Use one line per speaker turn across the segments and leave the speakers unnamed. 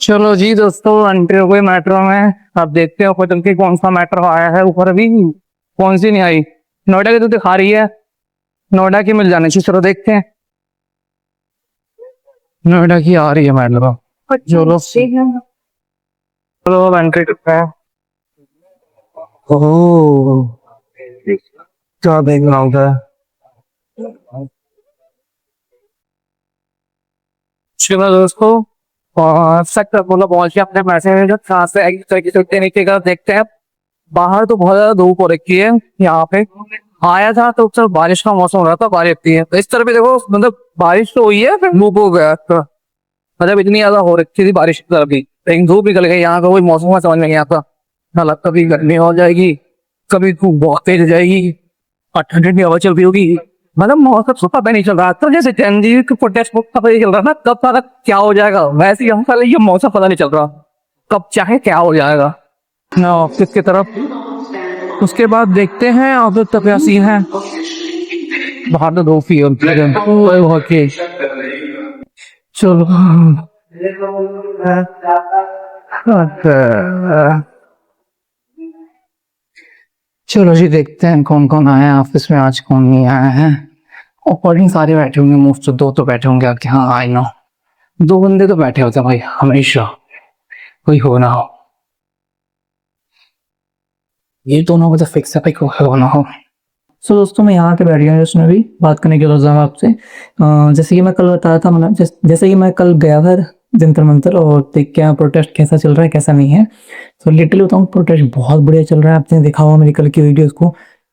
चलो जी दोस्तों, एंट्री हो गई मेट्रो में। अब देखते हैं ऊपर चल के कौन सा मेट्रो आया है ऊपर। अभी कौन सी नहीं आई। नोएडा की तो दिखा रही है, नोएडा की मिल जानी चाहिए। चलो देखते हैं, नोएडा की आ रही है मेट्रो। चलो चलो अब एंट्री करते हैं। ओह, क्या देख रहा हूँ। चलो दोस्तों, सेक्टर बोला पहुंच गया अपने मैसेज जो कहाँ से एक तरीके से नीचे का देखते हैं। बाहर तो बहुत ज्यादा धूप हो रखी है यहाँ पे। आया था तो सर बारिश का मौसम हो रहा था, बारिश थी। तो इस तरह भी देखो, मतलब बारिश तो हुई है फिर धूप हो गया तो, मतलब इतनी ज्यादा हो रखी थी बारिश की तरह भी, लेकिन धूप निकल गई। यहाँ का कोई मौसम का समझ में नहीं आता। हालांकि कभी गर्मी हो जाएगी, कभी धूप बहुत तेज हो जाएगी और ठंडी ठंडी हवा चल रही होगी। मतलब मौसम सुबह पे नहीं चल रहा। तो जैसे जनजीव के प्रोटेस्ट का पता नहीं चल रहा ना कब तक क्या हो जाएगा, वैसे ही हम साले ये मौसम पता नहीं चल रहा कब चाहे क्या हो जाएगा ना ऑफिस की तरफ। उसके बाद देखते हैं अब तक क्या सीन है। बाहर तो दो फी ओके। चलो चलो जी, देखते हैं कौन कौन आया है ऑफिस में, आज कौन नहीं आया है। अकॉर्डिंग सारे बैठे होंगे, मोस्ट तो दो तो बैठे होंगे कि हाँ आई नो। दो बंदे तो बैठे होते हैं भाई हमेशा, कोई हो ना हो। ये दोनों मतलब फिक्स है भाई, कोई हो ना हो। सो दोस्तों, मैं यहाँ के बैठ गया उसमें भी बात करने के लिए आपसे। जैसे कि मैं कल बताया था, मतलब जैसे कि मैं कल गया था जंतर मंतर और देख के प्रोटेस्ट कैसा चल रहा है कैसा नहीं है। तो लिटरली बताऊँ, प्रोटेस्ट बहुत बढ़िया चल रहा है। आपने देखा होगा मेरी कल की वीडियोस को,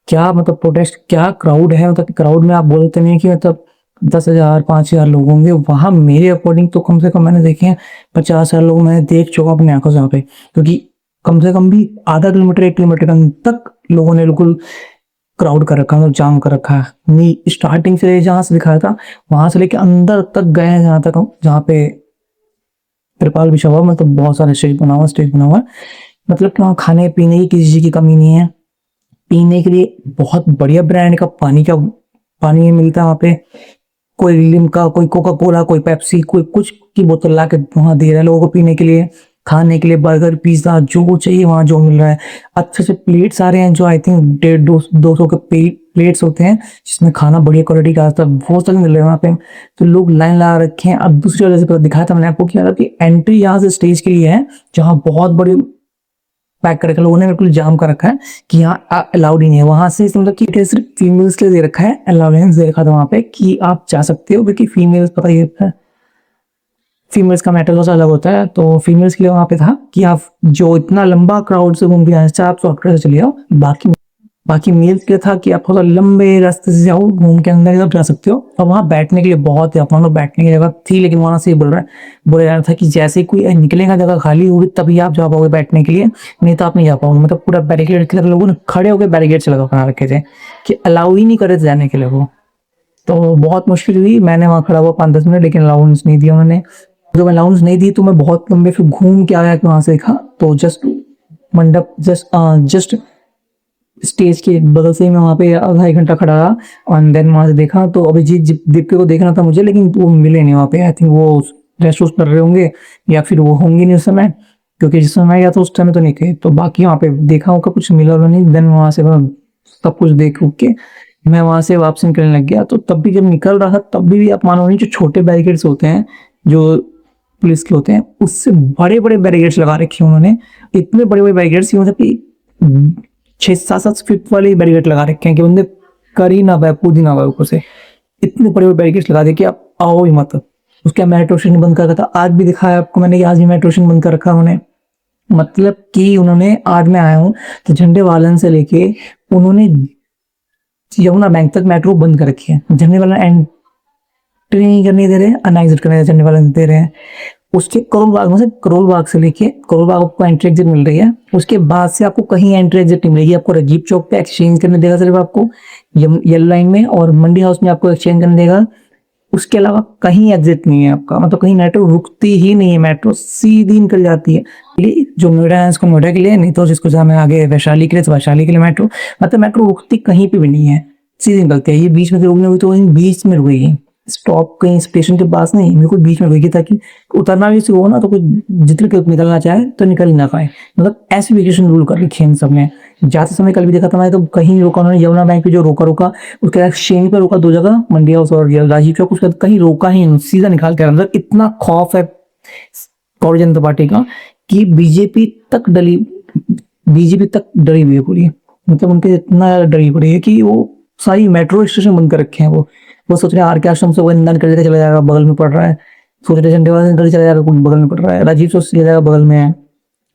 क्या मतलब प्रोटेस्ट, क्या क्राउड है। मतलब क्राउड में आप बोलते नहीं कि मतलब 10,000 5,000 लोग होंगे वहां। मेरे अकॉर्डिंग तो कम से कम मैंने देखे हैं 50,000 लोग मैंने देख चुका अपने आंखों से यहाँ पे। क्योंकि कम से कम भी आधा किलोमीटर 1 किलोमीटर तक लोगों ने बिल्कुल क्राउड कर रखा है, मतलब जाम कर रखा है। नहीं, स्टार्टिंग से जहां से दिखाया था वहां से लेके अंदर तक गए हैं, जहां तक जहाँ पे त्रिपाल बिछा हुआ, मतलब बहुत सारे स्टेज बना हुआ। मतलब कि वहाँ खाने पीने की किसी चीज की कमी नहीं है। पीने के लिए बहुत बढ़िया ब्रांड का पानी मिलता है वहाँ पे। कोई लिम्का, कोई कोका कोला, कोई पेप्सी, कोई कुछ की बोतल ला के वहाँ दे रहा है लोगों को पीने के लिए। खाने के लिए बर्गर पिज्जा जो चाहिए वहाँ जो मिल रहा है। अच्छे से प्लेट्स आ रहे हैं, जो आई थिंक 150 200 के प्लेट्स होते हैं जिसमें खाना बढ़िया क्वालिटी का आता है, वो सब मिल रहे हैं वहाँ पे। तो लोग लाइन लगा रखे हैं। अब दूसरी वजह से दिखाया था मैंने आपको कि एंट्री यहाँ से स्टेज के लिए है, जहाँ बहुत बड़ी पैक कर रखा है लोगों ने, बिल्कुल जाम कर रखा है कि यहाँ अलाउड ही नहीं है। वहां से मतलब कि सिर्फ फीमेल्स के लिए दे रखा है, अलाउडेंस दे रखा था वहां पे कि आप जा सकते हो, क्योंकि फीमेल्स पता ही है, फीमेल्स का मैटर थोड़ा अलग होता है। तो फीमेल्स के लिए वहां पे था कि आप जो इतना लंबा क्राउड से घूम के आए आप सॉफ्टवेयर से चले जाओ। बाकी मेल्स के लिए था कि आप थोड़ा लंबे रास्ते से जाओ, घूम के अंदर तक जा सकते हो। और वहां बैठने के लिए बहुत है, अपना लोग बैठने की जगह थी, लेकिन वहां से बोला जा रहा था कि जैसे कोई निकलेगा जगह खाली होगी तभी आप जा पाओगे बैठने के लिए, नहीं तो आप नहीं जा पाओगे। मतलब पूरा बैरिकेड की तरह लोगों ने खड़े होकर बैरिकेड से लगा बना रखे थे कि अलाउ ही नहीं करे थे जाने के लिए वो। तो बहुत मुश्किल हुई, मैंने वहां खड़ा हुआ 5-10 मिनट, लेकिन अलाउंस नहीं दिया उन्होंने। जब अलाउंस नहीं दी तो मैं बहुत लंबे फिर घूम के आया कि वहां से देखा तो जस्ट मंडप जस्ट स्टेज के बगल से ही मैं वहाँ पे आधा 1 घंटा खड़ा रहा। और देन वहां से देखा तो अभिजीत दीप्ति को देखना था मुझे, लेकिन वो मिले नहीं वहाँ पे। आई थिंक वो रेस्ट कर रहे होंगे या फिर वो होंगे नहीं उस समय, क्योंकि जिस समय गया था उस टाइम तो नहीं थे। तो बाकी वहाँ पे देखा होगा कुछ मिला और नहीं। देन वहां से मैं सब कुछ देख उठ के मैं वहां से वापस निकलने लग गया। तो तब भी जब निकल रहा था तब भी आप मानो नहीं, जो छोटे बैरिकेड्स होते हैं जो पुलिस के होते हैं उससे बड़े बड़े बैरिकेड्स लगा रखे हैं उन्होंने। इतने बड़े बड़े बैरिकेड्स मतलब कि 6-7 फीट वाले बैरिकेड लगा रखे हैं कि बंदे कर ही ना पाए, कूद ही ना पाए ऊपर से। इतने बड़े बड़े बैरिकेड्स लगा दे कि आप आओ ही मत। उसके मेट्रो स्टेशन बंद कर रखा था, आज भी दिखाया आपको मैंने कि आज भी मेट्रो स्टेशन बंद कर रखा उन्होंने। मतलब कि उन्होंने, आज मैं आया हूँ तो झंडे वालन से लेके उन्होंने यमुना बैंक तक मेट्रो बंद कर रखी है। झंडे वाला एंट्री नहीं करने दे रहे, ना एग्जिट करने झंडे वाले दे रहे हैं। उसके करोल बाग में से, करोल बाग से लेके करोल बाग आपको एंट्री एग्जिट मिल रही है, उसके बाद से आपको कहीं एंट्री एग्जिट नहीं मिलेगी। आपको राजीव चौक पे एक्सचेंज करने देगा सिर्फ आपको येलो लाइन में, और मंडी हाउस में आपको एक्सचेंज करने देगा। उसके अलावा कहीं एग्जिट नहीं है आपका, मतलब कहीं मेट्रो रुकती ही नहीं है, मेट्रो सीधी निकल जाती है। जो नोएडा है उसको नोएडा के लिए, नहीं तो जिसको जाना है आगे वैशाली के लिए तो वैशाली के लिए मेट्रो। मतलब मेट्रो रुकती कहीं पे भी नहीं है, सीधी निकलती है। ये बीच में रुकने हुई तो बीच में रुकेगी, स्टॉप कहीं स्टेशन के पास नहीं, बिल्कुल बीच में रुकी, ताकि उतरना भी हो ना तो कोई जितने के निकलना चाहे तो निकल ही ना पाए। मतलब ऐसी वेकेशन रूल कर रखी है इन सब ने। जाते समय कल भी देखा था मैंने, तो कहीं रोका उन्होंने, यमुना बैंक पे जो रोका उसके बाद शेनी पे रोका 2 जगह, मंडी हाउस और राजीव चौक, उसके बाद कहीं रोका ही नहीं, सीधा निकाल के अंदर। इतना खौफ है भारतीय जनता पार्टी का कि बीजेपी तक डरी हुई है पूरी। मतलब उनके इतना डरी पड़ी है कि वो सारी मेट्रो स्टेशन बंद कर रखे हैं। वो सोच रहे हैं आर के आश्रम से वो इंधन कर चला जाएगा, बगल में पड़ रहा है। सोच रहे झंडेवाला से इधर चला जाएगा, बगल में पड़ रहा है। राजीव चौक से चला जाएगा, बगल में है।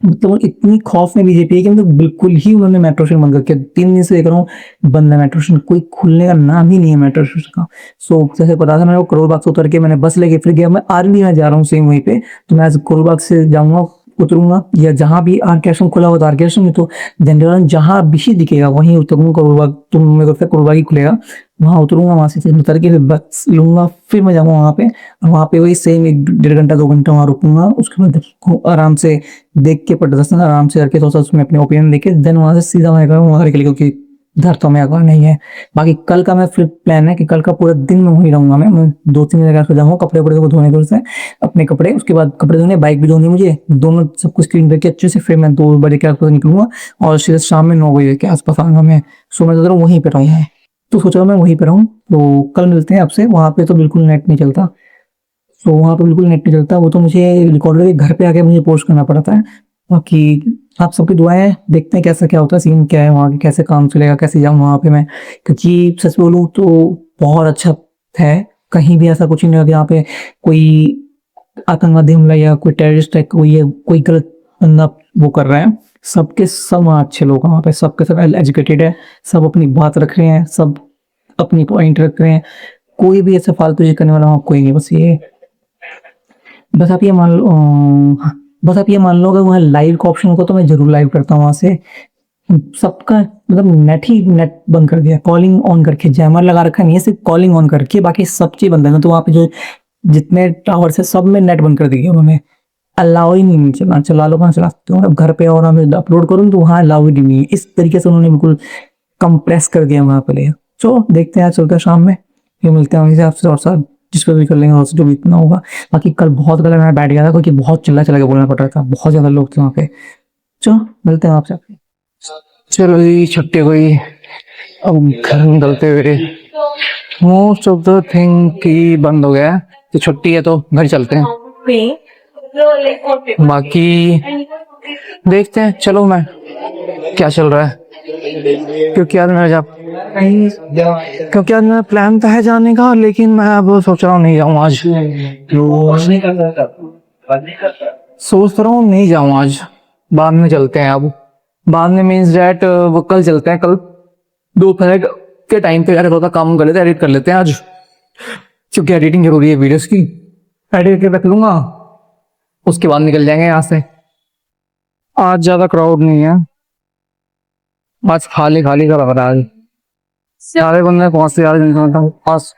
मतलब इतनी खौफ में बीजेपी है कि मतलब बिल्कुल ही उन्होंने मेट्रो स्टेशन बंद करके 3 दिन से देख रहा हूँ बंद है मेट्रो स्टेशन, कोई खुलने का नाम ही नहीं है मेट्रो स्टेशन का। सो जैसे पता था, मैं वो करोल बाग से उतर के मैंने बस लेके फिर गया, मैं आर्मी में जा रहा हूँ सेम वहीं पे। तो मैं आज करोल बाग से जाऊंगा, उतरूंगा, या जहां भी आर के आश्रम खुला हुआ तो आर के आश्रम में, तो जनरल जहां भी दिखेगा वहीं उतरूंगा करोल बाग। तो मेरे को करोल बाग ही खुलेगा, वहां उतरूंगा, वहां से उतर के फिर बस लूंगा, फिर मैं जाऊंगा वहां पे। और वहां पे वही सेम 1-1.5 घंटा 2 घंटा वहां रुकूंगा। उसके बाद आराम से देख के दर्शन आराम से करके, थोड़ा सा उसमें अपने ओपिनियन देके देन वहां से सीधा मैं वहां के लिए, क्योंकि इधर तो मैं अगवा नहीं है। बाकी कल का मैं फिर प्लान है कि कल का पूरा दिन मैं वहीं रहूंगा। मैं 2-3 जगह पे जाऊंगा, कपड़े वपड़े को धोने दूर से अपने कपड़े, उसके बाद कपड़े धोने, बाइक भी धोनी मुझे, दोनों सब कुछ क्लीन करके अच्छे से फिर मैं 2 बजे के आसपास निकलूंगा और सीधे शाम में 9 बजे के आसपास आऊंगा मैं। सो मैं जरा वहीं पे रहूंगा, तो सोचा मैं वहीं पे रहूँ। तो कल मिलते हैं आपसे। वहां पे तो बिल्कुल नेट नहीं चलता, तो वहाँ पे बिल्कुल नेट नहीं चलता, वो तो मुझे रिकॉर्डर के घर पे आके मुझे पोस्ट करना पड़ता है। बाकी आप सबकी दुआएं, देखते हैं कैसा क्या होता है, सीन क्या है वहाँ के, कैसे काम चलेगा, कैसे जाऊँ वहाँ पे मैं। क्योंकि सच बोलूँ तो बहुत अच्छा है, कहीं भी ऐसा कुछ नहीं लगा यहाँ पे कोई आतंकवादी हमला या कोई टेररिस्ट अटैक कोई गलत बंदा वो कर रहा है। सबके सब वहाँ अच्छे लोग हैं, वहाँ पे सबके सब वेल एजुकेटेड है, सब अपनी बात रख रहे हैं, सब अपनी पॉइंट रख रहे हैं। कोई भी ऐसा फालतू चीज करने वाला वहाँ कोई नहीं। बस आप ये मान लो बस आप ये मान लो, अगर वहाँ लाइव का ऑप्शन होगा तो मैं जरूर लाइव करता हूँ वहां से। सबका मतलब नेट बंद कर दिया, कॉलिंग ऑन करके, जैमर लगा रखा नहीं है, सिर्फ कॉलिंग ऑन करके, बाकी सब चीज बंद है। तो वहाँ पे जो जितने टावर्स है सब में नेट बंद कर दिया उन्होंने, अलाउ ही नहीं चला, चला लो कहाँ चला सकते हो। अब घर पे और मैं अपलोड करूँ तो वहाँ अलाउ ही नहीं है। इस तरीके से उन्होंने बिल्कुल कंप्रेस कर दिया वहाँ पे। चलो देखते हैं, चलते हैं शाम में, फिर मिलते हैं वहीं से आपसे, और साथ जिस पर भी कर लेंगे और जो भी इतना होगा। बाकी कल बहुत गलत मैं बैठ गया था, क्योंकि बहुत चिल्ला चला के बोलना पड़ रहा था, बहुत ज्यादा लोग थे वहाँ पे। चलो मिलते हैं आपसे। चलो जी, छुट्टी हुई, अब घर निकलते हुए मोस्ट ऑफ द थिंग की बंद हो गया है, तो छुट्टी है तो घर चलते हैं। बाकी देखते हैं, चलो मैं क्या चल रहा है, क्योंकि आज मेरा प्लान तो है जाने का, लेकिन मैं अब सोच रहा हूँ नहीं जाऊँ आज। सोच रहा हूँ नहीं जाऊँ आज, बाद में चलते हैं। अब बाद में मीन्स डैट वो कल चलते हैं, कल दोपहर के टाइम पे थोड़ा काम कर लेते हैं, एडिट कर लेते हैं आज, क्योंकि एडिटिंग जरूरी है वीडियोस की। एडिट के रख लूंगा, उसके बाद निकल जाएंगे यहाँ से। आज ज्यादा क्राउड नहीं है, आज खाली खाली का लग रहा है। सारे बंदे पहुंचते जा रहे हैं पास।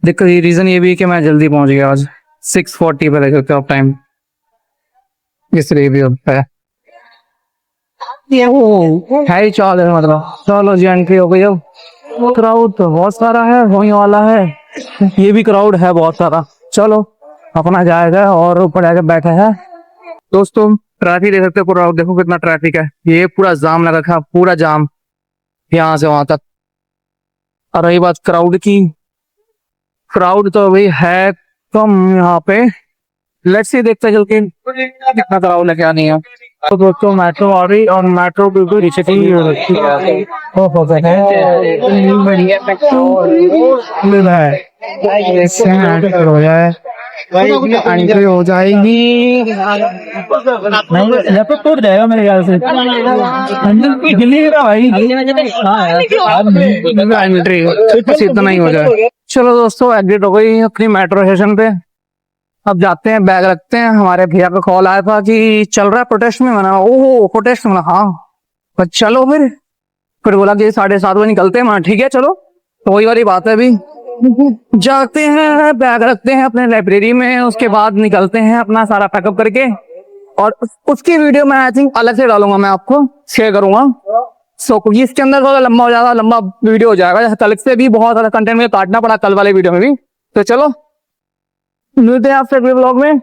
दिक्कत ये रीजन ये भी है कि मैं जल्दी पहुंच गया आज, 6:40 पे देख सकते हो आप टाइम, इसलिए भी होता है। है ही चाल है, मतलब चलो जी एंट्री हो गई। अब क्राउड तो बहुत सारा है, होने वाला है, ये भी क्राउड है बहुत सारा। चलो अपना जाएगा, और ऊपर जाकर बैठा है दोस्तों। ट्रैफिक देख सकते हो पूरा, देखो कितना ट्रैफिक है, ये पूरा जाम लगा था, पूरा जाम यहाँ से वहां तक। और रही बात क्राउड की, क्राउड तो अभी है कम यहाँ पे, लेट्स सी देखते चल के कितना क्राउड है क्या नहीं है। तो दोस्तों मेट्रो आ रही, और मेट्रो बिल्कुल नीचे की हो जाए, एंट्री हो जाएगी, लैपटॉप टूट जाएगा मेरे ख्याल से। एंट्री इतना नहीं हो जाए। चलो दोस्तों, एग्जिट हो गई अपनी मेट्रो स्टेशन पे। अब जाते हैं, बैग रखते हैं। हमारे भैया का कॉल आया था कि चल रहा है प्रोटेस्ट में, मना ओहो प्रोटेस्ट में, हाँ पर चलो फिर बोला कि 7:30 बजे निकलते हैं, मैं ठीक है चलो। तो वही वाली बात है, अभी जाते हैं, बैग रखते हैं अपने लाइब्रेरी में, उसके बाद निकलते हैं अपना सारा पैकअप करके। और उसकी वीडियो मैं आई थिंक अलग से डालूंगा, मैं आपको शेयर करूंगा। क्योंकि इसके अंदर थोड़ा लंबा हो जाएगा, लंबा वीडियो हो जाएगा, कल से भी बहुत सारा कंटेंट मुझे काटना पड़ा कल वाले वीडियो में भी। तो चलो
मिलते हैं आपसे अगले ब्लॉग में,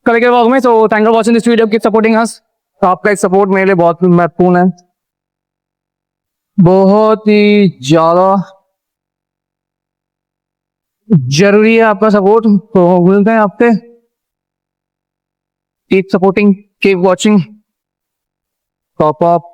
कल के ब्लॉग में। So thank you watching this video, keep supporting us. आपका एक सपोर्ट मेरे लिए बहुत महत्वपूर्ण है, बहुत ही ज्यादा जरूरी है आपका सपोर्ट। तो मिलते हैं आपसे, keep supporting, keep watching, top up.